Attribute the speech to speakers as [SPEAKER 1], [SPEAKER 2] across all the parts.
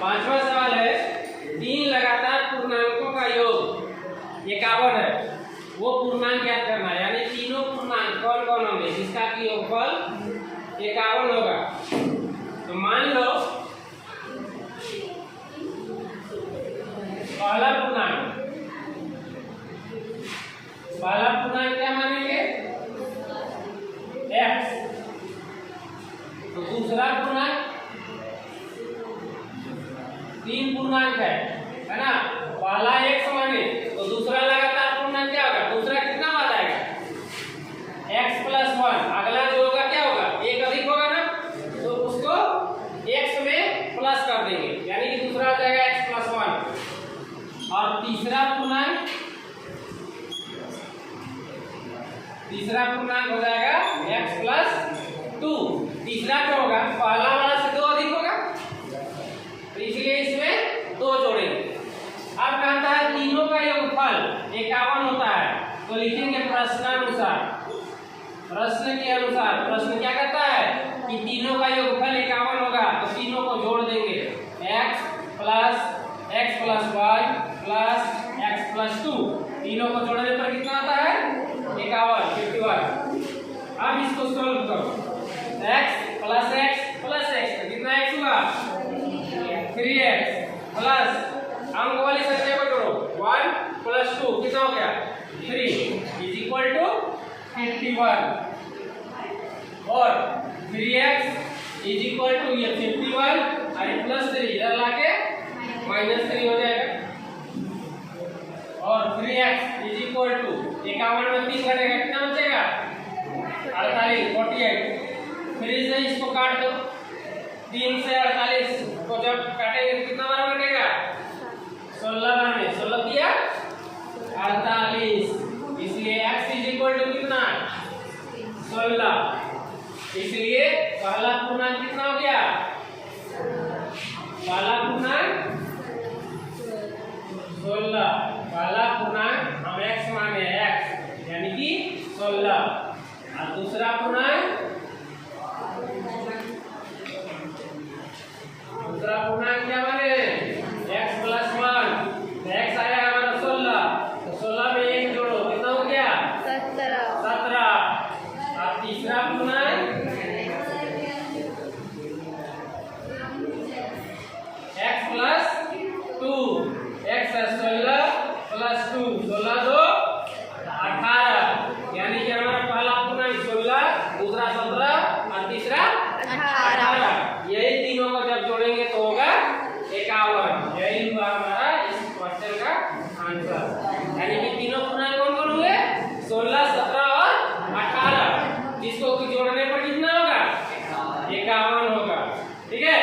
[SPEAKER 1] पांचवा सवाल है, तीन लगातार पूर्णांकों का योग 51 है, वो पूर्णांक ज्ञात करना है। यानी तीनों पूर्णांक कौन कौन होंगे जिसका कि योगफल 51 होगा। तो मान लो पहला पूर्णांक क्या मानेंगे, x। तो दूसरा पूर्णांक, तीन पूर्णांक है ना, पहला x माने तो दूसरा लगातार पूर्णांक क्या होगा, दूसरा कितना आ जाएगा x + 1। अगला जो होगा क्या होगा, एक अधिक होगा ना, तो उसको x में प्लस कर देंगे, यानी कि दूसरा आ जाएगा x + 1। और तीसरा पूर्णांक हो जाएगा x + 2। तीसरा क्या होगा, पहला वाला से 2 अधिक होगा, तो इसलिए इसमें 2 जोड़ेंगे। अब कहता है तीनों का योगफल 51 होता है, तो लिखेंगे प्रश्नानुसार। प्रश्न के अनुसार, प्रश्न क्या कहता है कि तीनों का योगफल 51 होगा, तो तीनों को जोड़ देंगे, x + y + x + 2। तीनों को जोड़ने पर कितना आता है 51। अब इसको सॉल्व करो, x + x कितना x हुआ 3x प्लस अंक वाली संख्या को जोड़ो 1 + 2 कितना हो गया 3 = 51। और 3x = ये 51 और +3 इधर लाके -3 हो जाएगा। और 3x = 51 में 3 घटेगा, कितना बचेगा 48 48। फिर से इसको काट दो, 3 से 48 को जब काटेंगे तो कितना बार कटेगा 16 बार में, 16 दिया 48। इसलिए x = कितना 16। इसलिए पहला पूर्णांक कितना हो गया, पहला पूर्णांक 16। पहला पूर्णांक हम x माने x, यानी कि 16। और दूसरा पूर्णांक क्या माने x + 1। x आया हमारा 16, तो 16 में 1 जोड़ो, कितना हो गया 17। और तीसरा पूर्णांक x + 2। x 16 + 2, 16 2 18। यानी कि हमारा पहला पूर्णांक 16, दूसरा 17 और तीसरा 18। यही तीनों को जब जोड़ेंगे तो होगा 51। यही हुआ हमारा इस क्वेश्चन का आंसर। यानी कि तीनों पूर्णांक कौन कौन हुए 16 17 और 18, जिसको कि जोड़ने पर कितना होगा 51 होगा। ठीक है,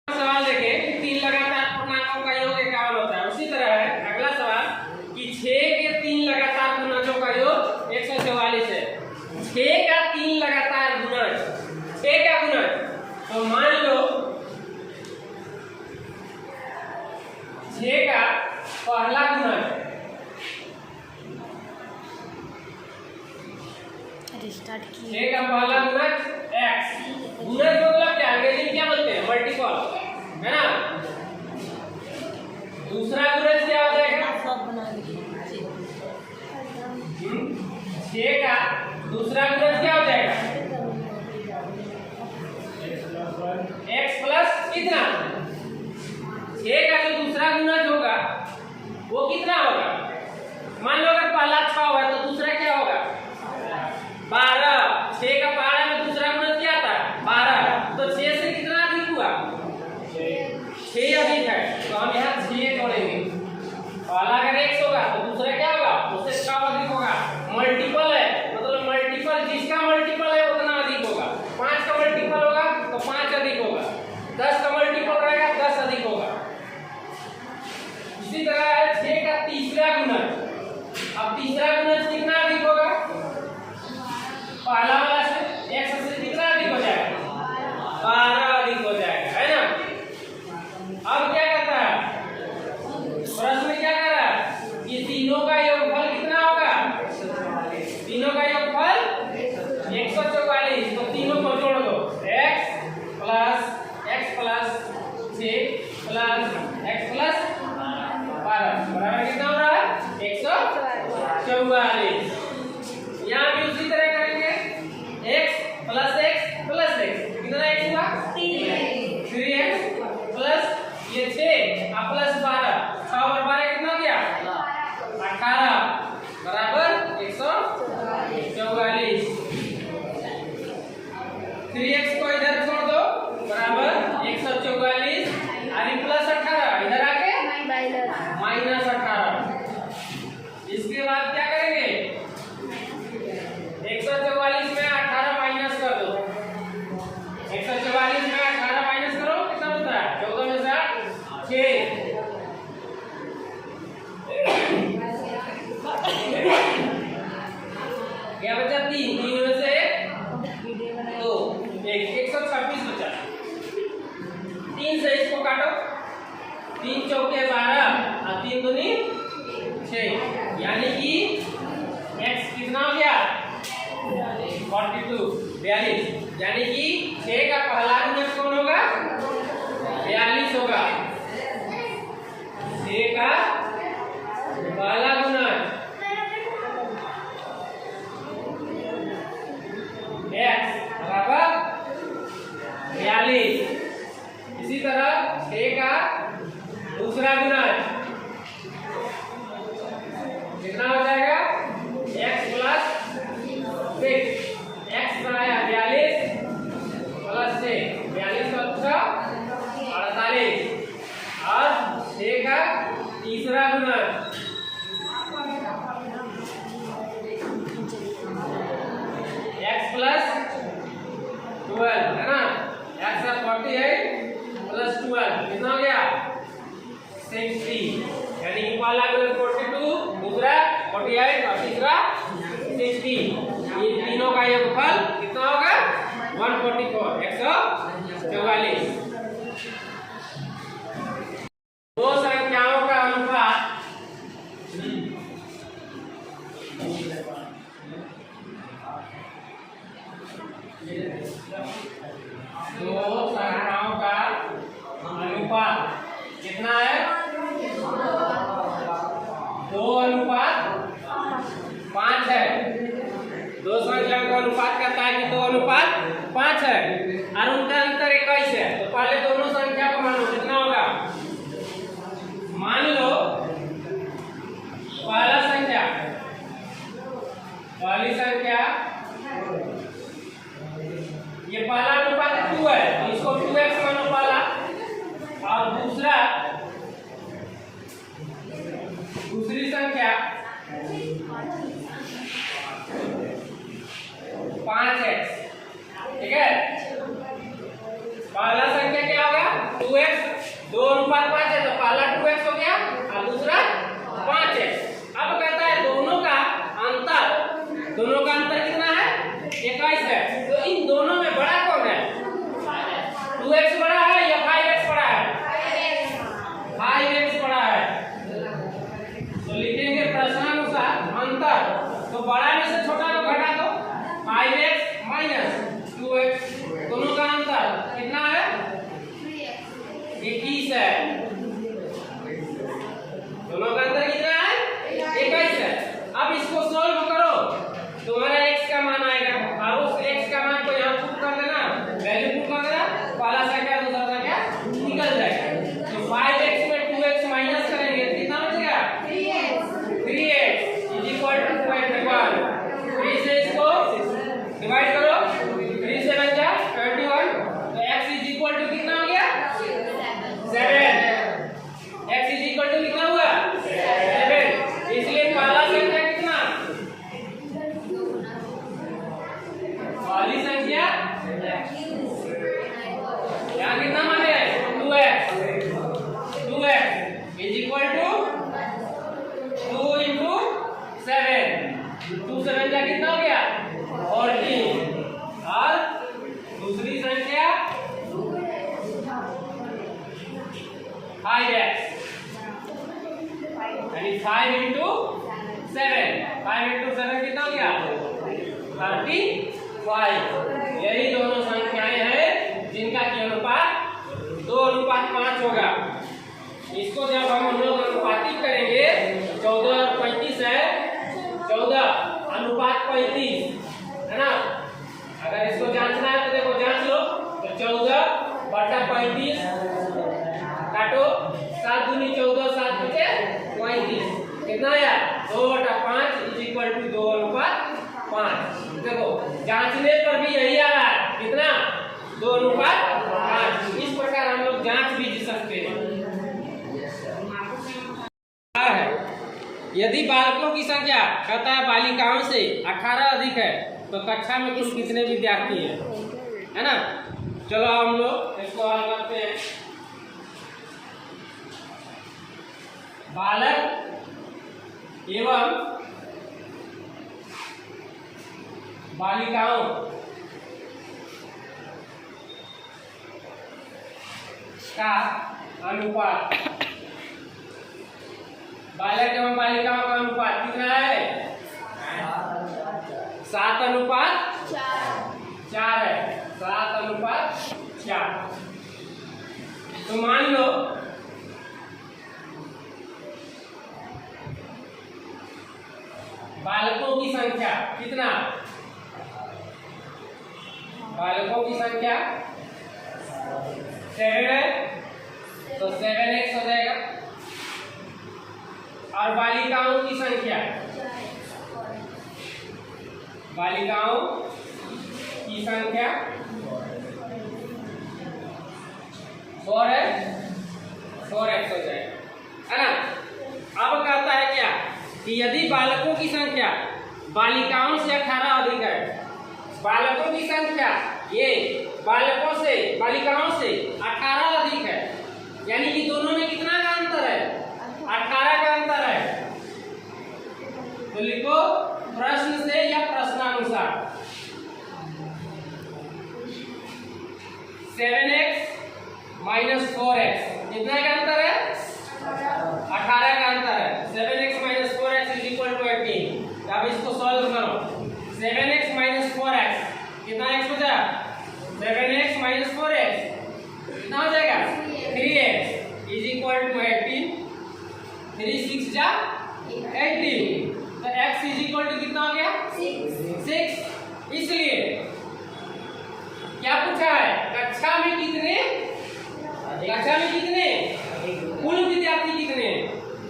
[SPEAKER 1] सवाल देखें कि 3 लगातार पूर्णांकों का योग 51 होता है। उसी तरह है अगला सवाल कि 6 के 3 लगातार पूर्णांकों का योग 144 है। 6 का 3 लगातार गुणज, 6 का गुणज, तो मान लो 6 का पहला गुणज,
[SPEAKER 2] रिस्टार्ट किया,
[SPEAKER 1] 6 का पहला गुणज x। गुणज मतलब क्या, अंग्रेजी क्या बोलते हैं मल्टीपल, है ना। दूसरा गुणज क्या हो जाएगा, 6 का दूसरा गुणज क्या हो जाएगा x प्लस कितना, 6 का जो दूसरा गुणज होगा वो कितना होगा। मान लो अगर पहला 6 हुआ तो दूसरा क्या होगा 12। 6 का 12 में दूसरा गुणज क्या था 12, तो 6 से कितना अधिक हुआ 6 अधिक है, तो हम यहाँ 6 जोड़ेंगे। पहला अगर x होगा तो दूसरा क्या होगा उससे 6 अधिक होगा। मल्टीपल है, मतलब मल्टीपल जिसका मल्टीपल है उतना अधिक होगा। 5 का मल्टीपल होगा तो 5 अधिक होगा, 10 का मल्टीपल रहेगा 10 अधिक होगा। इसी तरह है 6 का तीसरा गुणज। अब तीसरा गुणज कितना अधिक होगा, पहला वाला से x से कितना अधिक हो जाएगा 12 अधिक हो जाएगा, है ना। अब क्या कहता है प्रश्न, क्या कह रहा है, ये तीनों का योग 6 प्लस x प्लस 12 बराबर कितना हो रहा है 144। यहाँ भी उसी तरह करेंगे x प्लस कितना x हुआ 3x प्लस ये 6 और प्लस 12 6 और 12 कितना हो गया 18 बराबर 144। 3x को इधर छोड़ दो बराबर 144 और प्लस 18 इधर आके माइनस 18। इसके बाद क्या करेंगे 144 में 18 माइनस कर दो। 144 में 18 माइनस करो कितना होता है 14 में से 6 क्या बचा 3 में से 2 126 बचा। 3 से इसको काटो 3 चौके 12 और 3 दूनी 6 यानी कि x कितना हो गया 42 यानी कि 6 का पहला गुणक कौन होगा 42 होगा। 6 का पहला गुणक x बराबर 42। इसी तरह 6 का दूसरा गुणक कितना हो जाएगा x प्लस 6 x बनाया 42 प्लस 6 42 का 48 और 6 का तीसरा गुणक x प्लस 12 है ना x का 48 प्लस 12 कितना हो गया 60 यानी कि पहला गुणक 42 दूसरा 48 और तीसरा 60। ये तीनों का योगफल कितना होगा 144 144। दो संख्याओं का अनुपात कितना है 2:5 है। दो संख्याओं का अनुपात कहता है कि 2:5 है और उनका अंतर 21 है। तो पहले दोनों संख्या को मानो कितना होगा। मान लो पहली संख्या ये पहला अनुपात 2 है तो इसको 2x मानो पहला और दूसरी संख्या 5x ठीक है। पहला संख्या क्या होगा 2x 2:5 है तो पहला 2x हो गया और दूसरा 5x। अब कहता है दोनों का अंतर कितना है 21 है। तो इन दोनों में बड़ा कौन है 2x बड़ा है या 5x बड़ा है 5x बड़ा है। तो लिखेंगे प्रश्नानुसार अंतर तो बड़ा में से छोटा को घटा दो 5x माइनस 2x दोनों का अंतर कितना है 21 है। दोनों का अंतर कितना है 21 है। अब इसको सॉल्व करो तुम्हारा x का मान आएगा और उस x का मान को यहाँ पुट कर देना वैल्यू पुट कर देना पहला संख्या दूसरा संख्या निकल जाएगा। तो 5x में 2x माइनस करेंगे कितना बचेगा 3x इज इक्वल टू 21। 3 से इसको डिवाइड करो 3 से बन जाए 21 तो x इज इक्वल टू कितना हो गया 7। x इज इक्वल टू कितना हुआ 7। इसलिए पहला संख्या कितना पहली संख्या यहाँ कितना माने 2x is equal to 2 into 7 2 से बन जा कितना हो गया 14 और दूसरी संख्या 5x यानी 5 into 7 5 into 7 कितना हो गया 35। यही दोनों संख्याएं हैं जिनका की अनुपात 2:5 होगा। इसको जब हम लोग अनुपातिक करेंगे 14 और 35 है 14:35 है ना। अगर इसको जांचना है तो देखो जांच लो। तो 14/35 काटो 7 दूनी 14 7 बचे 35 कितना आया 2/5 = 2:5। देखो जांचने पर भी यही आ रहा है कितना 2:5। इस प्रकार हम लोग जांच भी सकते हैं। यदि बालकों की संख्या कहता है बालिकाओं से 18 अधिक है तो कक्षा में कुल कितने विद्यार्थी है ना। चलो हम लोग इसको हल करते हैं। बालक एवं बालिकाओं का अनुपात, बालक एवं बालिकाओं का अनुपात कितना है 7:4 है 7:4। तो मान लो बालकों की संख्या कितना, बालकों की संख्या 7 है तो 7x हो जाएगा। और बालिकाओं की संख्या, बालिकाओं की संख्या 4 है 4x हो जाएगा है ना। अब कहता है क्या कि यदि बालकों की संख्या बालिकाओं से 18 अधिक है, बालकों की संख्या ये बालकों से बालिकाओं से 18 अधिक है, यानी कि दोनों में कितना का अंतर है 18 का अंतर है। तो लिखो प्रश्न से या प्रश्नानुसार 7x - 4x कितना का अंतर है 18 का अंतर है। 7x - 4x = 18। अब इसको सॉल्व करो। 7x - 4x कितना x बचा 7x - 4x कितना हो जाएगा 3x = 18। 3 6 जा 18 तो x = कितना हो गया 6। इसलिए क्या पूछा है कक्षा में कितने कुल विद्यार्थी कितने,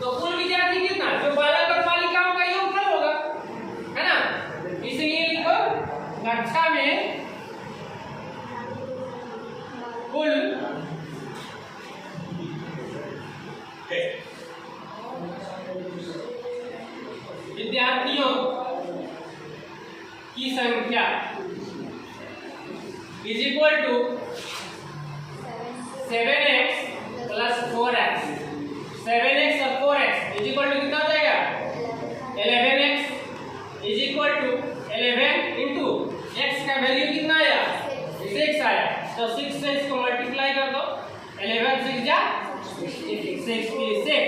[SPEAKER 1] तो कुल विद्यार्थी कितना जो बालक और बालिकाओं का योगफल होगा है ना। इसलिए लिखो कक्षा में कुल विद्यार्थियों की संख्या = 7x + 4x। 7x और 4x = कितना हो जाएगा 11x = 11 इंटू x का वैल्यू कितना आया 6 आया। तो 6 से इसको मल्टीप्लाई कर दो 11 6 जा 66,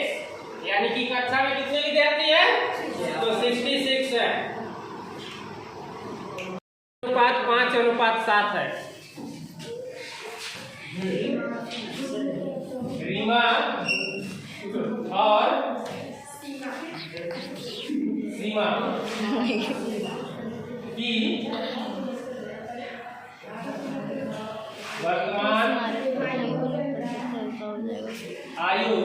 [SPEAKER 1] यानी कि कक्षा में कितने विद्यार्थी है तो 66 है। 5:7 है। रीमा और सीमा की वर्तमान आयु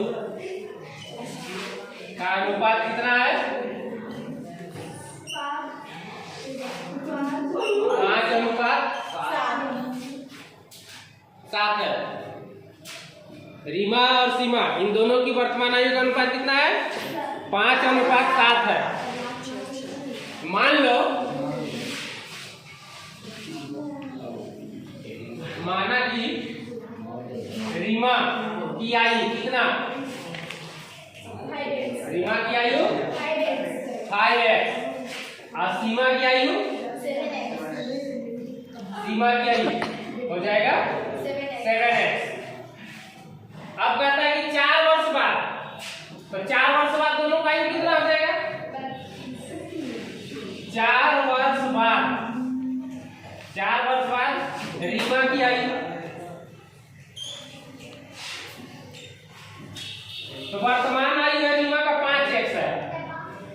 [SPEAKER 1] का अनुपात कितना है 5:7 है। रीमा और सीमा इन दोनों की वर्तमान आयु का अनुपात कितना है 5:7 है। मान लो माना कि रीमा की आयु कितना, रीमा की आयु 5x और सीमा की आयु 7x हो जाएगा 7x। अब कहता है कि 4 वर्ष बाद, तो 4 वर्ष बाद दोनों का आयु कितना हो जाएगा 4 वर्ष बाद रीमा की आयु तो वर्तमान आयु है रीमा का 5x है,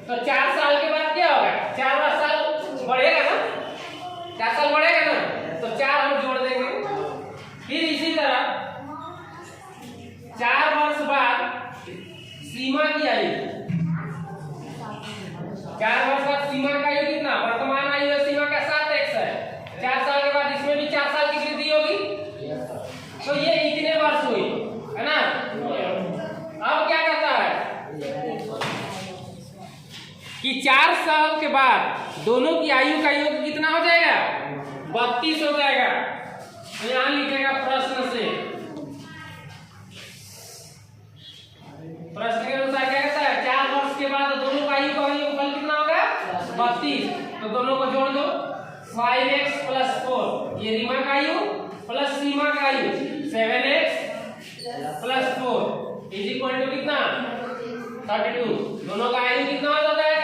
[SPEAKER 1] तो 4 साल के बाद क्या होगा? 4 साल बढ़ेगा ना, 4 साल बढ़ेगा ना, तो 4 हम जोड़ देंगे। फिर इसी तरह 4 वर्ष बाद सीमा की आयु, 4 वर्ष बाद सीमा का आयु कितना? वर्तमान आयु है सीमा का 7x है, 4 साल के बाद इसमें भी 4 साल की वृद्धि होगी, तो ये इतने वर्ष हुई है ना। अब क्या कहता है कि 4 साल के बाद दोनों की आयु का योग कितना हो जाएगा? 32 हो जाएगा। तो यहां लिखेगा प्रश्न से, प्रश्न के अनुसार क्या कहता है? 4 वर्ष के बाद दोनों का आयु का योगफल कितना होगा? 32। तो दोनों को जोड़ दो, 5x + 4, ये रीमा का आयु प्लस सीमा का आयु 7x + 4 = कितना? 32। दोनों का आयु कितना हो जाएगा?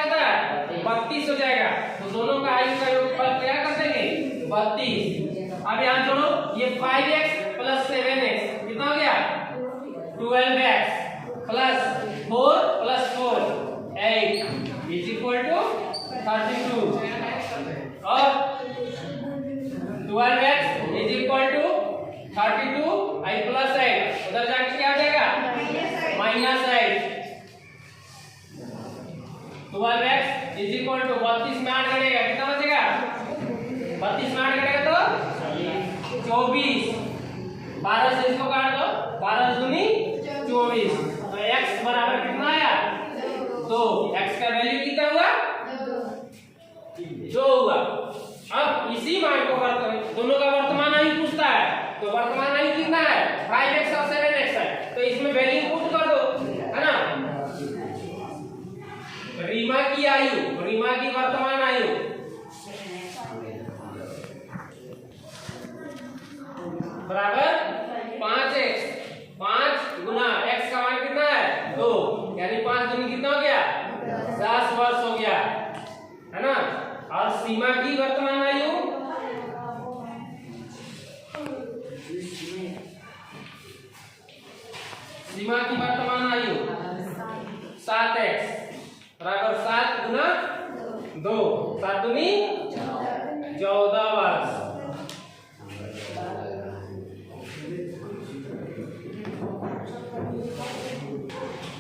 [SPEAKER 1] 32 हो जाएगा। तो दोनों का आयु का योगफल क्या कर देंगे? 32। अब यहाँ जोड़ो, ये 5x + 7x कितना हो गया? 12x + 4 + 4 8 = 32। और 12x = 32 i + 8, उधर जाके क्या आ जाएगा? -8। 12x = 32 में 8 करेगा, कितना बचेगा? 32 में 8 करेगा तो 24। 12 से इसको काट दो, 12 दूनी 24। तो x बराबर कितना आया? 2। x का वैल्यू कितना हुआ? 2 हुआ। अब इसी मान को दोनों का वर्तमान आयु पूछता है, तो वर्तमान आयु कितना है? 5x और 7x है, तो इसमें वैल्यू पुट कर दो, है ना। रीमा की आयु, रीमा की वर्तमान आयु बराबर 5x, 5 गुना x का मान कितना है? 2, यानी 5 दूनी कितना हो गया? 10 वर्ष हो गया, है ना। और सीमा की वर्तमान आयु, सीमा की वर्तमान आयु 7x बराबर 7 गुना 2, 7 दूनी 14 वर्ष।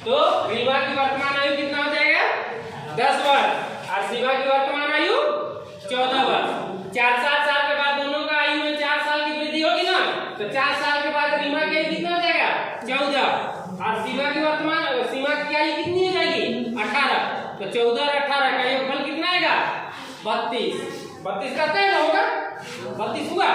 [SPEAKER 1] तो रीमा की वर्तमान आयु कितना हो जाएगा? 10 वर्ष, और सीमा की वर्तमान आयु 14 वर्ष। 4 साल के बाद दोनों का आयु में 4 साल की वृद्धि होगी ना, तो 4 साल के बाद रीमा की आयु कितना हो जाएगा? 14। और सीमा की आयु कितनी हो जाएगी? 18। तो 14 और 18 का योगफल कितना आएगा? 32। 32 करते हैं ना, होगा 32 हुआ।